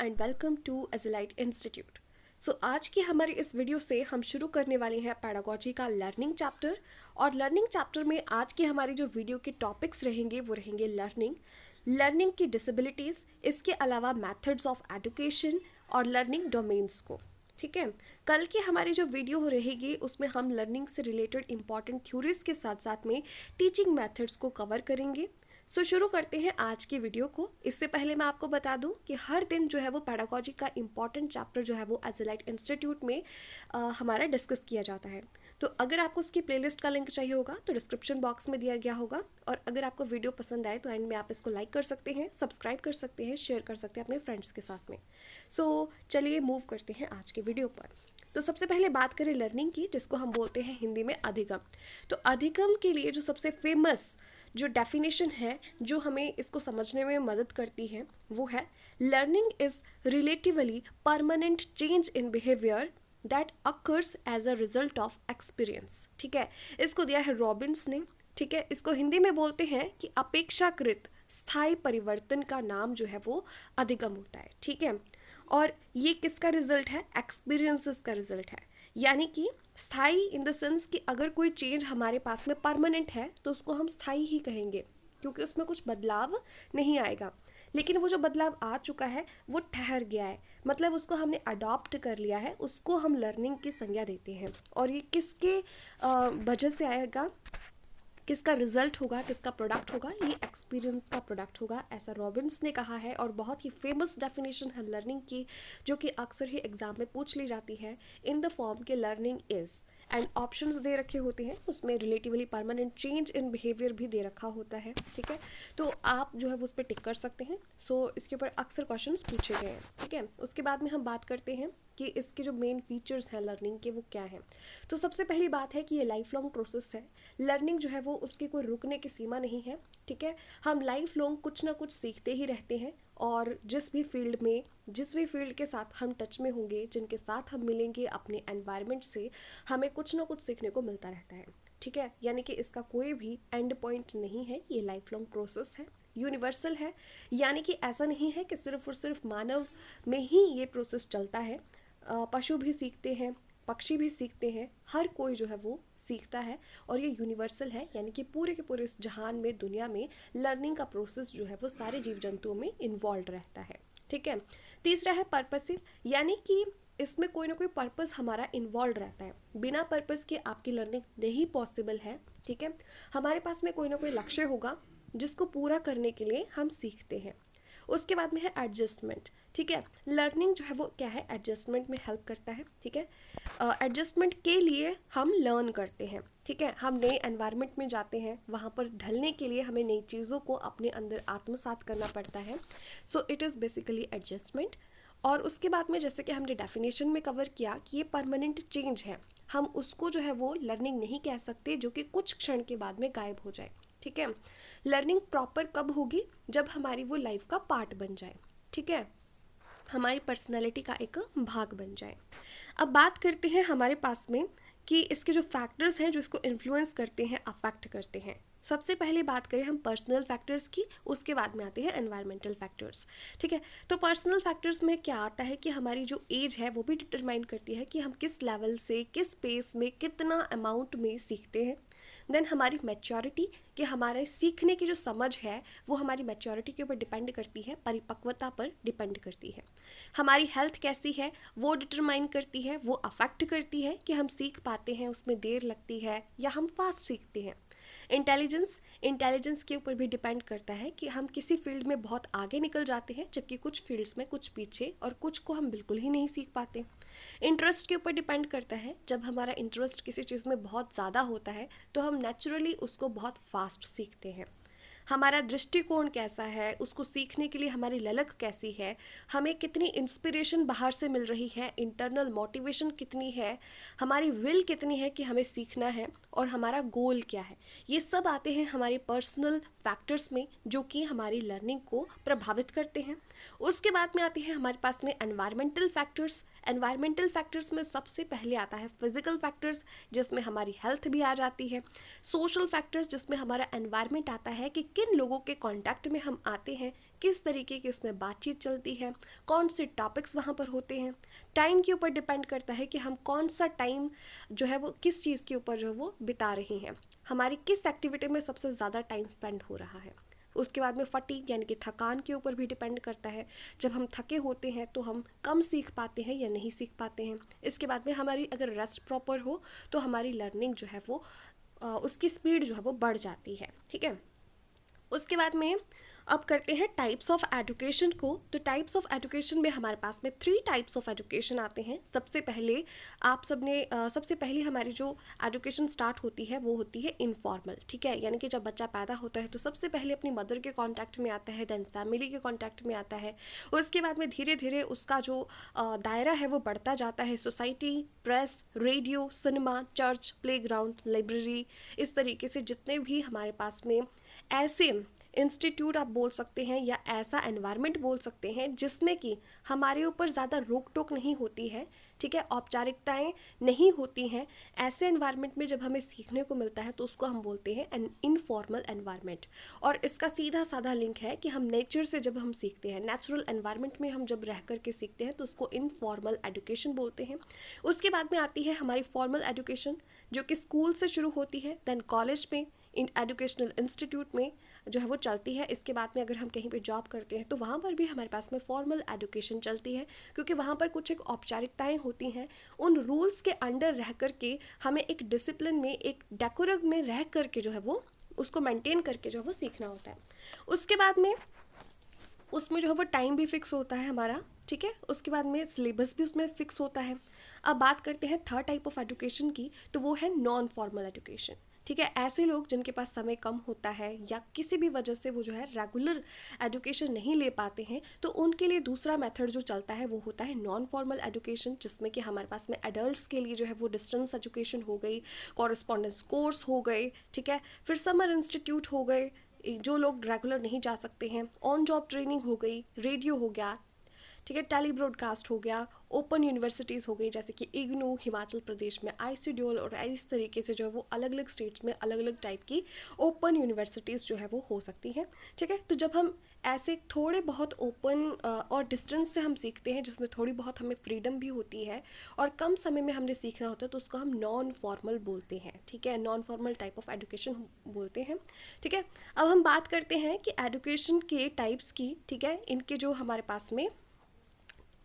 And welcome to Ezlite institute. So आज की हमारी इस वीडियो से हम शुरू करने वाले हैं पैडागोजी का लर्निंग चैप्टर। और लर्निंग चैप्टर में आज की हमारी जो वीडियो के टॉपिक्स रहेंगे वो रहेंगे लर्निंग की डिसेबिलिटीज़, इसके अलावा मेथड्स ऑफ एजुकेशन और लर्निंग डोमेन्स को। ठीक है, कल की हमारी जो वीडियो रहेगी उसमें हम लर्निंग से रिलेटेड इंपॉर्टेंट थ्योरीज के साथ साथ में टीचिंग मेथड्स को कवर करेंगे। सो शुरू करते हैं आज की वीडियो को। इससे पहले मैं आपको बता दूं कि हर दिन जो है वो पैडागोजी का इंपॉर्टेंट चैप्टर जो है वो एज़लाइट इंस्टीट्यूट में हमारा डिस्कस किया जाता है। तो अगर आपको उसकी प्लेलिस्ट का लिंक चाहिए होगा तो डिस्क्रिप्शन बॉक्स में दिया गया होगा। और अगर आपको वीडियो पसंद आए तो एंड में आप इसको लाइक कर सकते हैं, सब्सक्राइब कर सकते हैं, शेयर कर सकते हैं अपने फ्रेंड्स के साथ में। सो चलिए मूव करते हैं आज के वीडियो पर। तो सबसे पहले बात करें लर्निंग की, जिसको हम बोलते हैं हिंदी में अधिगम। तो अधिगम के लिए जो सबसे फेमस जो डेफिनेशन है जो हमें इसको समझने में मदद करती है वो है learning is relatively permanent change in behaviour that occurs as a result of experience. ठीक है, इसको दिया है रॉबिन्स ने। ठीक है, इसको हिंदी में बोलते हैं कि अपेक्षाकृत स्थायी परिवर्तन का नाम जो है वो अधिगम होता है। ठीक है, और ये किसका रिजल्ट है? एक्सपीरियंसेस का रिजल्ट है। यानी कि स्थाई इन द सेंस कि अगर कोई चेंज हमारे पास में परमानेंट है तो उसको हम स्थाई ही कहेंगे, क्योंकि उसमें कुछ बदलाव नहीं आएगा। लेकिन वो जो बदलाव आ चुका है वो ठहर गया है, मतलब उसको हमने अडॉप्ट कर लिया है, उसको हम लर्निंग की संज्ञा देते हैं। और ये किसके वजह से आएगा, किसका रिजल्ट होगा, किसका प्रोडक्ट होगा? ये एक्सपीरियंस का प्रोडक्ट होगा, ऐसा रॉबिन्स ने कहा है। और बहुत ही फेमस डेफिनेशन है लर्निंग की, जो कि अक्सर ही एग्जाम में पूछ ली जाती है इन द फॉर्म के लर्निंग इज, एंड ऑप्शंस दे रखे होते हैं, उसमें relatively permanent change in behaviour भी दे रखा होता है। ठीक है, तो आप जो है वो उस पर टिक कर सकते हैं। सो इसके ऊपर अक्सर क्वेश्चन पूछे गए हैं। ठीक है, उसके बाद में हम बात करते हैं कि इसके जो मेन फीचर्स हैं लर्निंग के वो क्या हैं। तो सबसे पहली बात है कि ये लाइफ लॉन्ग प्रोसेस है। लर्निंग जो है वो उसकी कोई रुकने की सीमा नहीं है। ठीक है, हम लाइफ लॉन्ग कुछ ना कुछ सीखते ही रहते हैं, और जिस भी फील्ड के साथ हम टच में होंगे, जिनके साथ हम मिलेंगे अपने एनवायरनमेंट से, हमें कुछ ना कुछ सीखने को मिलता रहता है। ठीक है, यानी कि इसका कोई भी एंड पॉइंट नहीं है, ये लाइफ लॉन्ग प्रोसेस है, यूनिवर्सल है। यानी कि ऐसा नहीं है कि सिर्फ और सिर्फ मानव में ही ये प्रोसेस चलता है, पशु भी सीखते हैं, पक्षी भी सीखते हैं, हर कोई जो है वो सीखता है। और ये यूनिवर्सल है, यानी कि पूरे के पूरे इस जहान में, दुनिया में लर्निंग का प्रोसेस जो है वो सारे जीव जंतुओं में इन्वॉल्व रहता है। ठीक है, तीसरा है पर्पसिव, यानी कि इसमें कोई ना कोई पर्पस हमारा इन्वॉल्व रहता है। बिना पर्पस के आपकी लर्निंग नहीं पॉसिबल है। ठीक है, हमारे पास में कोई ना कोई लक्ष्य होगा जिसको पूरा करने के लिए हम सीखते हैं। उसके बाद में है एडजस्टमेंट। ठीक है, लर्निंग जो है वो क्या है, एडजस्टमेंट में हेल्प करता है। ठीक है, एडजस्टमेंट के लिए हम लर्न करते हैं। ठीक है, हम नए एनवायरनमेंट में जाते हैं, वहाँ पर ढलने के लिए हमें नई चीज़ों को अपने अंदर आत्मसात करना पड़ता है। So it is basically adjustment. और उसके बाद में जैसे कि हमने डेफिनेशन में कवर किया कि ये परमानेंट चेंज है, हम उसको जो है वो लर्निंग नहीं कह सकते जो कि कुछ क्षण के बाद में गायब हो जाए। ठीक है, लर्निंग प्रॉपर कब होगी? जब हमारी वो लाइफ का पार्ट बन जाए। ठीक है, हमारी पर्सनालिटी का एक भाग बन जाए। अब बात करते हैं हमारे पास में कि इसके जो फैक्टर्स हैं जो इसको इन्फ्लुएंस करते हैं, अफेक्ट करते हैं। सबसे पहले बात करें हम पर्सनल फैक्टर्स की, उसके बाद में आते हैं एनवायरमेंटल फैक्टर्स। ठीक है, तो पर्सनल फैक्टर्स में क्या आता है कि हमारी जो एज है वो भी डिटरमाइन करती है कि हम किस लेवल से, किस पेस में, कितना अमाउंट में सीखते हैं। देन हमारी मैच्योरिटी, कि हमारे सीखने की जो समझ है वो हमारी मैच्योरिटी के ऊपर डिपेंड करती है, परिपक्वता पर डिपेंड करती है। हमारी हेल्थ कैसी है वो डिटरमाइन करती है, वो अफेक्ट करती है कि हम सीख पाते हैं, उसमें देर लगती है या हम फास्ट सीखते हैं। इंटेलिजेंस के ऊपर भी डिपेंड करता है कि हम किसी फील्ड में बहुत आगे निकल जाते हैं, जबकि कुछ फील्ड्स में कुछ पीछे, और कुछ को हम बिल्कुल ही नहीं सीख पाते। इंटरेस्ट के ऊपर डिपेंड करता है, जब हमारा इंटरेस्ट किसी चीज़ में बहुत ज़्यादा होता है तो हम नेचुरली उसको बहुत फास्ट सीखते हैं। हमारा दृष्टिकोण कैसा है, उसको सीखने के लिए हमारी ललक कैसी है, हमें कितनी इंस्पिरेशन बाहर से मिल रही है, इंटरनल मोटिवेशन कितनी है, हमारी विल कितनी है कि हमें सीखना है, और हमारा गोल क्या है, ये सब आते हैं हमारे पर्सनल फैक्टर्स में, जो कि हमारी लर्निंग को प्रभावित करते हैं। उसके बाद में आते हैं हमारे पास में एनवायरमेंटल फैक्टर्स। एनवायरमेंटल फैक्टर्स में सबसे पहले आता है फिजिकल फैक्टर्स, जिसमें हमारी हेल्थ भी आ जाती है। सोशल फैक्टर्स, जिसमें हमारा एनवायरनमेंट आता है कि किन लोगों के कांटेक्ट में हम आते हैं, किस तरीके की उसमें बातचीत चलती है, कौन से टॉपिक्स वहाँ पर होते हैं। टाइम के ऊपर डिपेंड करता है कि हम कौन सा टाइम जो है वो किस चीज़ के ऊपर जो है वो बिता रहे हैं, हमारी किस एक्टिविटी में सबसे ज़्यादा टाइम स्पेंड हो रहा है। उसके बाद में फटीग यानी कि थकान के ऊपर भी डिपेंड करता है। जब हम थके होते हैं तो हम कम सीख पाते हैं या नहीं सीख पाते हैं। इसके बाद में हमारी अगर रेस्ट प्रॉपर हो तो हमारी लर्निंग जो है वो उसकी स्पीड जो है वो बढ़ जाती है। ठीक है, उसके बाद में अब करते हैं टाइप्स ऑफ एजुकेशन को। तो टाइप्स ऑफ एजुकेशन में हमारे पास में 3 टाइप्स ऑफ एजुकेशन आते हैं। सबसे पहले सबसे पहले हमारी जो एजुकेशन स्टार्ट होती है वो होती है इनफॉर्मल। ठीक है, यानी कि जब बच्चा पैदा होता है तो सबसे पहले अपनी मदर के कांटेक्ट में आता है, देन फैमिली के कांटेक्ट में आता है। उसके बाद में धीरे धीरे उसका जो दायरा है वो बढ़ता जाता है। Society, press, radio, cinema, church, playground, library, इस तरीके से जितने भी हमारे पास में ऐसे इंस्टीट्यूट आप बोल सकते हैं या ऐसा एनवायरनमेंट बोल सकते हैं जिसमें कि हमारे ऊपर ज़्यादा रोक टोक नहीं होती है। ठीक है, औपचारिकताएं नहीं होती हैं। ऐसे एनवायरनमेंट में जब हमें सीखने को मिलता है तो उसको हम बोलते हैं एन इनफॉर्मल एनवायरनमेंट। और इसका सीधा साधा लिंक है कि हम नेचर से जब हम सीखते हैं, नेचुरल एनवायरनमेंट में हम जब रह कर के सीखते हैं तो उसको इनफॉर्मल एजुकेशन बोलते हैं। उसके बाद में आती है हमारी फॉर्मल एजुकेशन जो कि स्कूल से शुरू होती है, देन कॉलेज में, इन एजुकेशनल इंस्टीट्यूट में जो है वो चलती है। इसके बाद में अगर हम कहीं पे जॉब करते हैं तो वहाँ पर भी हमारे पास में फॉर्मल एजुकेशन चलती है, क्योंकि वहाँ पर कुछ एक औपचारिकताएं होती हैं। उन रूल्स के अंडर रह कर के हमें एक डिसिप्लिन में, एक डेकोरम में रह कर के जो है वो उसको मेंटेन करके जो है वो सीखना होता है। उसके बाद में उसमें जो है वो टाइम भी फिक्स होता है हमारा। ठीक है, उसके बाद में सिलेबस भी उसमें फिक्स होता है। अब बात करते हैं थर्ड टाइप ऑफ एजुकेशन की, तो वो है नॉन फॉर्मल एजुकेशन। ठीक है, ऐसे लोग जिनके पास समय कम होता है या किसी भी वजह से वो जो है रेगुलर एजुकेशन नहीं ले पाते हैं, तो उनके लिए दूसरा मेथड जो चलता है वो होता है नॉन फॉर्मल एजुकेशन, जिसमें कि हमारे पास में एडल्ट्स के लिए जो है वो डिस्टेंस एजुकेशन हो गई, कॉरेस्पॉन्डेंस कोर्स हो गए। ठीक है, फिर समर इंस्टीट्यूट हो गए, जो लोग रेगुलर नहीं जा सकते हैं, ऑन जॉब ट्रेनिंग हो गई, रेडियो हो गया। ठीक है, टेली ब्रॉडकास्ट हो गया, ओपन यूनिवर्सिटीज़ हो गई जैसे कि इग्नू हिमाचल प्रदेश में, आईसीड्यूल, और इस तरीके से जो है वो अलग अलग स्टेट्स में अलग अलग टाइप की ओपन यूनिवर्सिटीज़ जो है वो हो सकती हैं। ठीक है, तो जब हम ऐसे थोड़े बहुत ओपन और डिस्टेंस से हम सीखते हैं, जिसमें थोड़ी बहुत हमें फ्रीडम भी होती है और कम समय में हमने सीखना होता है, तो उसको हम नॉन फॉर्मल बोलते हैं। ठीक है, non formal type of education बोलते हैं। ठीक है, अब हम बात करते हैं कि एजुकेशन के टाइप्स की। ठीक है, इनके जो हमारे पास में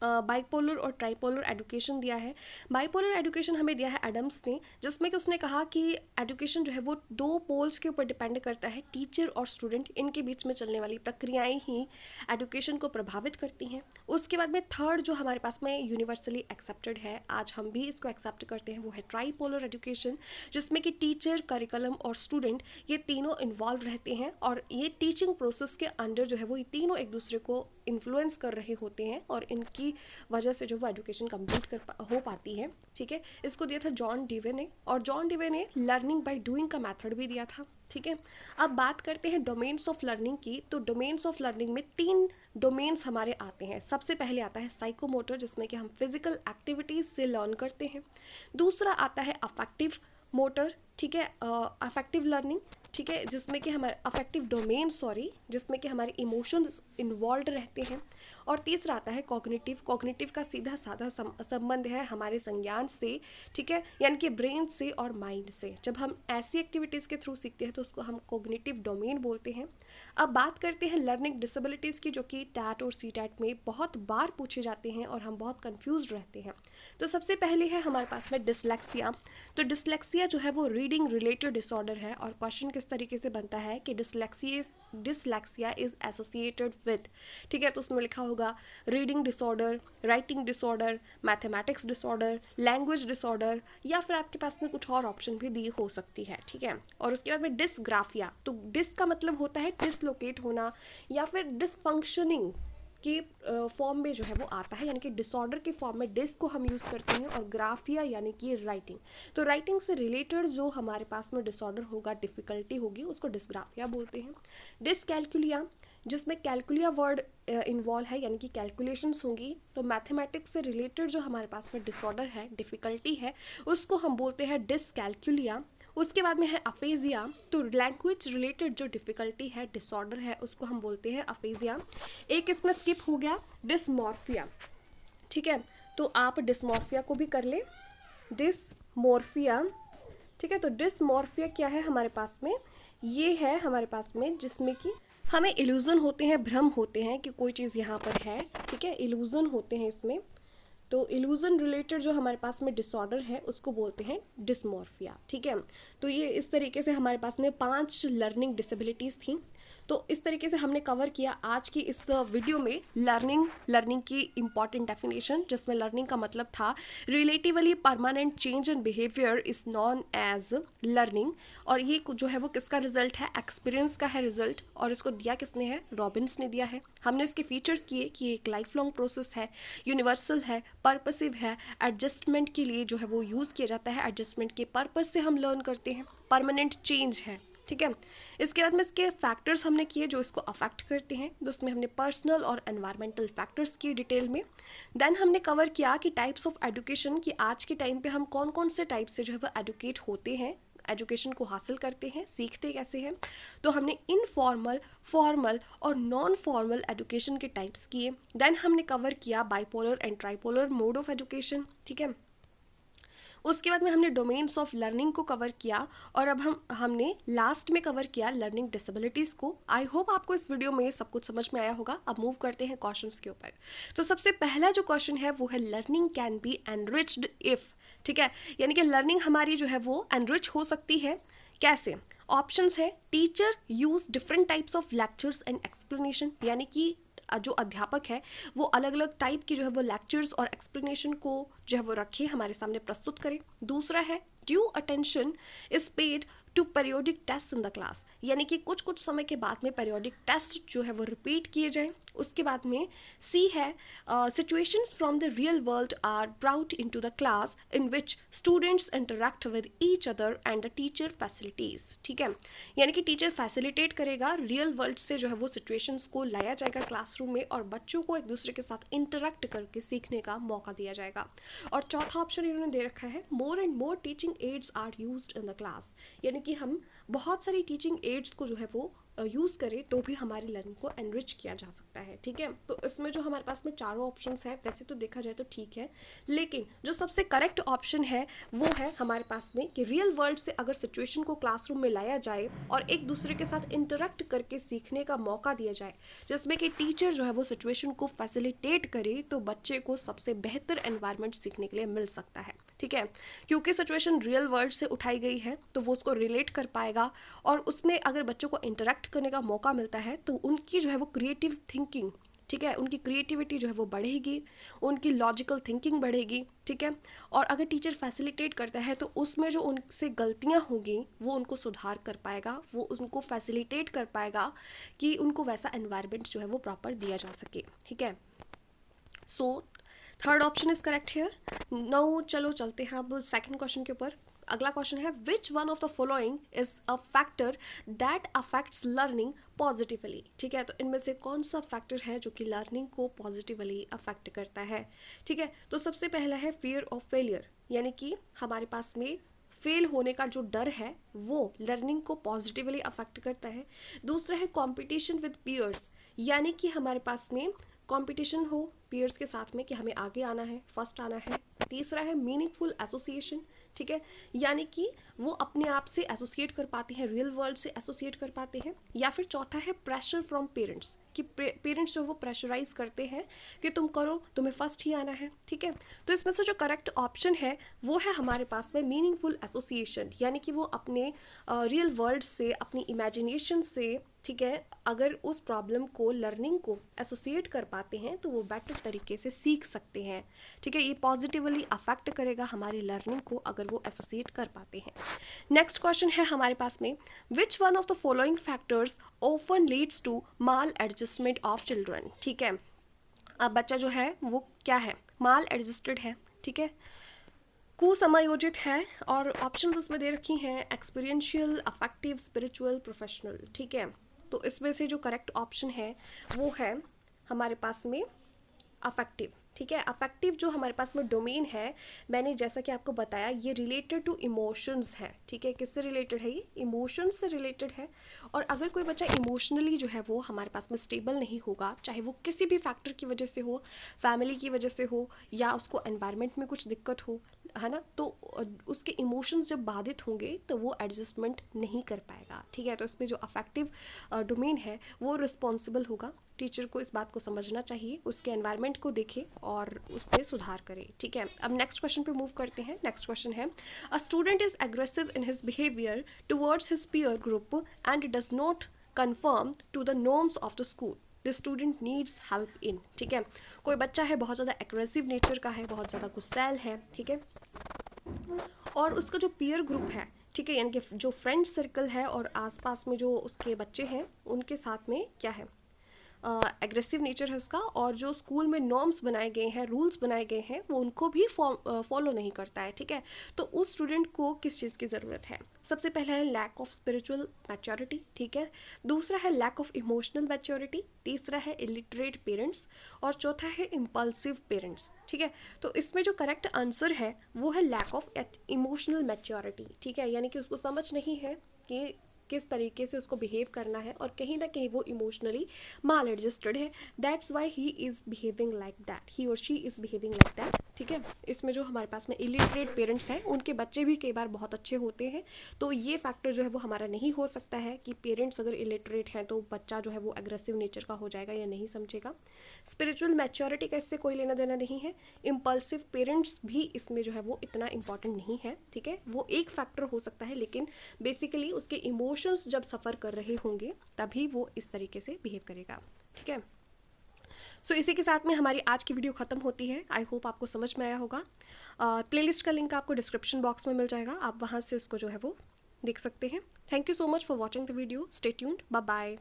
बाइपोलर और ट्राइपोलर एजुकेशन दिया है। बाइपोलर एजुकेशन हमें दिया है एडम्स ने, जिसमें कि उसने कहा कि एजुकेशन जो है वो 2 पोल्स के ऊपर डिपेंड करता है, टीचर और स्टूडेंट, इनके बीच में चलने वाली प्रक्रियाएं ही एजुकेशन को प्रभावित करती हैं। उसके बाद में थर्ड जो हमारे पास में यूनिवर्सली एक्सेप्टेड है, आज हम भी इसको एक्सेप्ट करते हैं, वो है ट्राइपोलर एजुकेशन, जिसमें कि टीचर, करिकुलम और स्टूडेंट ये तीनों इन्वॉल्व रहते हैं, और ये टीचिंग प्रोसेस के अंडर जो है वो ये तीनों एक दूसरे को इन्फ्लुएंस कर रहे होते हैं और इनकी वजह से जो वो एजुकेशन कंप्लीट हो पाती है। ठीक है, इसको दिया था जॉन डीवे ने, और जॉन डीवे ने लर्निंग बाय डूइंग का मेथड भी दिया था। ठीक है, अब बात करते हैं डोमेन्स ऑफ लर्निंग की। तो डोमेन्स ऑफ लर्निंग में 3 डोमेन्स हमारे आते हैं। सबसे पहले आता है साइकोमोटर, जिसमें कि हम फिजिकल एक्टिविटीज़ से लर्न करते हैं। दूसरा आता है अफेक्टिव मोटर, ठीक है, अफेक्टिव लर्निंग, ठीक है, जिसमें कि हमारे अफेक्टिव डोमेन जिसमें कि हमारे इमोशंस इन्वॉल्व रहते हैं। और तीसरा आता है कॉग्निटिव। कॉग्निटिव का सीधा साधा संबंध है हमारे संज्ञान से, ठीक है, यानी कि ब्रेन से और माइंड से। जब हम ऐसी एक्टिविटीज़ के थ्रू सीखते हैं तो उसको हम कॉग्निटिव डोमेन बोलते हैं। अब बात करते हैं लर्निंग डिसेबिलिटीज़ की, जो कि टैट और सी टैट में बहुत बार पूछे जाते हैं और हम बहुत कन्फ्यूज रहते हैं। तो सबसे पहले है हमारे पास में डिसलेक्सिया। तो डिसलेक्सिया जो है वो रीडिंग रिलेटेड डिसऑर्डर है, और क्वेश्चन किस तरीके से बनता है कि डिसलेक्सिया इज एसोसिएटेड विद, ठीक है, तो उसमें लिखा होगा reading disorder, writing disorder, mathematics disorder, language disorder, या फिर आपके पास में कुछ और ऑप्शन भी दी हो सकती है। ठीक है, और उसके बाद में डिसग्राफिया। तो डिस का मतलब होता है डिसलोकेट होना या फिर डिसफंक्शनिंग की फॉर्म में जो है वो आता है, यानी कि डिसऑर्डर के फॉर्म में डिस को हम यूज़ करते हैं, और ग्राफिया यानी कि राइटिंग। तो राइटिंग से रिलेटेड जो हमारे पास में डिसऑर्डर होगा, डिफ़िकल्टी होगी, उसको डिसग्राफिया बोलते हैं। डिसकैलकुलिया, जिसमें कैलकुलिया वर्ड इन्वॉल्व है, यानी कि कैलकुलेशंस होंगी। तो मैथमेटिक्स से रिलेटेड जो हमारे पास में डिसऑर्डर है, डिफ़िकल्टी है, उसको हम बोलते हैं डिसकैलकुलिया। उसके बाद में है अफेजिया। तो लैंग्वेज रिलेटेड जो डिफ़िकल्टी है, डिसऑर्डर है, उसको हम बोलते हैं अफेजिया। एक इसमें स्किप हो गया, डिस्मॉर्फिया। ठीक है, तो आप डिस्मॉर्फिया को भी कर ले, डिस्मॉर्फिया। ठीक है, तो डिस्मॉर्फिया क्या है हमारे पास में, ये है हमारे पास में जिसमें कि हमें इल्यूज़न होते हैं, भ्रम होते हैं कि कोई चीज़ यहाँ पर है। ठीक है, इल्यूज़न होते हैं इसमें। तो इल्यूज़न रिलेटेड जो हमारे पास में डिसऑर्डर है उसको बोलते हैं डिस्मॉर्फिया। ठीक है, तो ये इस तरीके से हमारे पास में 5 लर्निंग डिसेबिलिटीज़ थी। तो इस तरीके से हमने कवर किया आज की इस वीडियो में लर्निंग की इंपॉर्टेंट डेफिनेशन, जिसमें लर्निंग का मतलब था relatively permanent change in behaviour is known as learning. और ये जो है वो किसका रिजल्ट है, एक्सपीरियंस का है रिजल्ट। और इसको दिया किसने है, रॉबिन्स ने दिया है। हमने इसके फीचर्स किए कि एक लाइफ लॉन्ग प्रोसेस है, यूनिवर्सल है, पर्पसिव है, एडजस्टमेंट के लिए जो है वो यूज़ किया जाता है, एडजस्टमेंट के पर्पस से हम लर्न करते हैं, परमानेंट चेंज है। ठीक है, इसके बाद में इसके फैक्टर्स हमने किए जो इसको अफेक्ट करते हैं। तो उसमें हमने पर्सनल और एनवायरमेंटल फैक्टर्स किए डिटेल में। देन हमने कवर किया कि टाइप्स ऑफ एजुकेशन, कि आज के टाइम पे हम कौन कौन से टाइप से जो है वो एडुकेट होते हैं, एजुकेशन को हासिल करते हैं, सीखते कैसे हैं। तो हमने इनफॉर्मल, फॉर्मल और नॉन फॉर्मल एजुकेशन के टाइप्स किए। देन हमने कवर किया bipolar and tripolar mode of education. ठीक है, उसके बाद में हमने डोमेन्स ऑफ लर्निंग को कवर किया। और अब हमने लास्ट में कवर किया लर्निंग डिसेबिलिटीज़ को। आई होप आपको इस वीडियो में सब कुछ समझ में आया होगा। अब मूव करते हैं क्वेश्चंस के ऊपर। तो सबसे पहला जो क्वेश्चन है वो है learning can be enriched if. ठीक है, यानी कि लर्निंग हमारी जो है वो एनरिच हो सकती है, कैसे। ऑप्शंस है, teacher use different types of lectures and explanation, यानी कि जो अध्यापक है वो अलग अलग टाइप की जो है वो लेक्चर्स और एक्सप्लेनेशन को जो है वो रखे, हमारे सामने प्रस्तुत करे। दूसरा है due attention is paid to periodic test in the class, यानी कि कुछ कुछ समय के बाद में पीरियोडिक टेस्ट जो है वो रिपीट किए जाएं। उसके बाद में सी है situations from the real world are brought into the class in which students interact with each other and the teacher facilitates. ठीक है, यानी कि टीचर फैसिलिटेट करेगा, रियल वर्ल्ड से जो है वो सिचुएशंस को लाया जाएगा क्लासरूम में और बच्चों को एक दूसरे के साथ इंटरेक्ट करके सीखने का मौका दिया जाएगा। और चौथा ऑप्शन इन्होंने दे रखा है, more and more teaching aids are used in the class, यानी कि हम बहुत सारी टीचिंग एड्स को जो है वो यूज़ करें तो भी हमारी लर्निंग को एनरिच किया जा सकता है। ठीक है, तो इसमें जो हमारे पास में चारों ऑप्शंस है वैसे तो देखा जाए तो ठीक है, लेकिन जो सबसे करेक्ट ऑप्शन है वो है हमारे पास में कि रियल वर्ल्ड से अगर सिचुएशन को क्लासरूम में लाया जाए और एक दूसरे के साथ इंटरेक्ट करके सीखने का मौका दिया जाए, जिसमें कि टीचर जो है वो सिचुएशन को फैसिलिटेट करे, तो बच्चे को सबसे बेहतर एनवायरनमेंट सीखने के लिए मिल सकता है। ठीक है, क्योंकि सिचुएशन रियल वर्ल्ड से उठाई गई है तो वो उसको रिलेट कर पाएगा और उसमें अगर बच्चों को इंटरेक्ट करने का मौका मिलता है तो उनकी जो है वो क्रिएटिव थिंकिंग, ठीक है, उनकी क्रिएटिविटी जो है वो बढ़ेगी, उनकी लॉजिकल थिंकिंग बढ़ेगी। ठीक है, और अगर टीचर फैसिलिटेट करता है तो उसमें जो उनसे गलतियां होंगी वो उनको सुधार कर पाएगा, वो उनको फैसिलिटेट कर पाएगा कि उनको वैसा एनवायरनमेंट जो है वो प्रॉपर दिया जा सके। ठीक है, so third option is correct here. Now चलो चलते हैं अब सेकंड क्वेश्चन के ऊपर। अगला क्वेश्चन है, विच one of the following is a factor that affects learning positively. ठीक है, तो इनमें से कौन सा फैक्टर है जो कि लर्निंग को पॉजिटिवली अफेक्ट करता है। ठीक है, तो सबसे पहला है फियर ऑफ फेलियर, यानी कि हमारे पास में फेल होने का जो डर है वो लर्निंग को पॉजिटिवली अफेक्ट करता है। दूसरा है कंपटीशन विद पीयर्स, यानी कि हमारे पास में कंपटीशन हो पीयर्स के साथ में कि हमें आगे आना है, फर्स्ट आना है। तीसरा है मीनिंगफुल एसोसिएशन, ठीक है, यानी कि वो अपने आप से एसोसिएट कर पाते हैं, रियल वर्ल्ड से एसोसिएट कर पाते हैं। या फिर चौथा है प्रेशर फ्रॉम पेरेंट्स, कि पेरेंट्स जो वो प्रेशराइज करते हैं कि तुम करो, तुम्हें फर्स्ट ही आना है। ठीक है, तो इसमें से जो करेक्ट ऑप्शन है वो है हमारे पास में मीनिंगफुल एसोसिएशन, यानी कि वो अपने रियल वर्ल्ड से, अपनी इमेजिनेशन से, ठीक है, अगर उस प्रॉब्लम को, लर्निंग को एसोसिएट कर पाते हैं तो वो बेटर तरीके से सीख सकते हैं। ठीक है, ये पॉजिटिवली अफेक्ट करेगा हमारी लर्निंग को अगर वो एसोसिएट कर पाते हैं। नेक्स्ट क्वेश्चन है हमारे पास में, which one of the following factors often leads to maladjustment of children. ठीक है, अब बच्चा जो है वो क्या है, माल एडजस्टेड है, ठीक है, कुसमायोजित है, और ऑप्शंस इसमें दे रखी हैं एक्सपीरियंशियल, अफेक्टिव, स्पिरिचुअल, प्रोफेशनल। ठीक है, तो इसमें से जो करेक्ट ऑप्शन है वो है हमारे पास में अफेक्टिव। ठीक है। अफेक्टिव जो हमारे पास में डोमेन है, मैंने जैसा कि आपको बताया, ये रिलेटेड टू इमोशंस है। ठीक है, किससे रिलेटेड है? ये इमोशंस से रिलेटेड है। और अगर कोई बच्चा इमोशनली जो है वो हमारे पास में स्टेबल नहीं होगा, चाहे वो किसी भी फैक्टर की वजह से हो, फैमिली की वजह से हो, या उसको एनवायरनमेंट में कुछ दिक्कत हो, है ना, तो उसके इमोशंस जब बाधित होंगे तो वो एडजस्टमेंट नहीं कर पाएगा। ठीक है, तो इसमें जो अफेक्टिव डोमेन है वो रिस्पॉन्सिबल होगा। टीचर को इस बात को समझना चाहिए, उसके एनवायरनमेंट को देखे और उस पर सुधार करे। ठीक है, अब नेक्स्ट क्वेश्चन पे मूव करते हैं। नेक्स्ट क्वेश्चन है, a student is aggressive in his behaviour towards his peer group and does not conform to the norms of the school, the student needs help in. ठीक है, कोई बच्चा है बहुत ज़्यादा एग्रेसिव नेचर का है, बहुत ज़्यादा गुस्सैल है, ठीक है, और उसका जो पीयर ग्रुप है, ठीक है, यानी कि जो फ्रेंड सर्कल है और आसपास में जो उसके बच्चे हैं उनके साथ में क्या है, एग्रेसिव नेचर है उसका, और जो स्कूल में नॉर्म्स बनाए गए हैं, रूल्स बनाए गए हैं, वो उनको भी फॉलो नहीं करता है। ठीक है, तो उस स्टूडेंट को किस चीज़ की ज़रूरत है? सबसे पहला है लैक ऑफ स्पिरिचुअल मैच्योरिटी, ठीक है, दूसरा है लैक ऑफ इमोशनल मैच्योरिटी, तीसरा है इलिटरेट पेरेंट्स, और चौथा है इम्पल्सिव पेरेंट्स। ठीक है, तो इसमें जो करेक्ट आंसर है वो है लैक ऑफ इमोशनल मैच्योरिटी। ठीक है, यानी कि उसको समझ नहीं है कि किस तरीके से उसको बिहेव करना है, और कहीं ना कहीं वो इमोशनली माल एडजस्टेड है। That's why he is behaving like that, he और she is behaving like that. ठीक है, इसमें जो हमारे पास में इलिटरेट पेरेंट्स हैं उनके बच्चे भी कई बार बहुत अच्छे होते हैं, तो ये फैक्टर जो है वो हमारा नहीं हो सकता है कि पेरेंट्स अगर इलिटरेट हैं तो बच्चा जो है वो एग्रेसिव नेचर का हो जाएगा या नहीं समझेगा। स्पिरिचुअल मैच्योरिटी का इससे कोई लेना देना नहीं है। इम्पल्सिव पेरेंट्स भी इसमें जो है वो इतना इंपॉर्टेंट नहीं है। ठीक है, वो एक फैक्टर हो सकता है, लेकिन बेसिकली उसके इमोशंस जब सफ़र कर रहे होंगे तभी वो इस तरीके से बिहेव करेगा। ठीक है, सो इसी के साथ में हमारी आज की वीडियो ख़त्म होती है। आई होप आपको समझ में आया होगा। प्लेलिस्ट का लिंक आपको डिस्क्रिप्शन बॉक्स में मिल जाएगा, आप वहाँ से उसको जो है वो देख सकते हैं। Thank you so much for watching the video. Stay tuned, bye bye.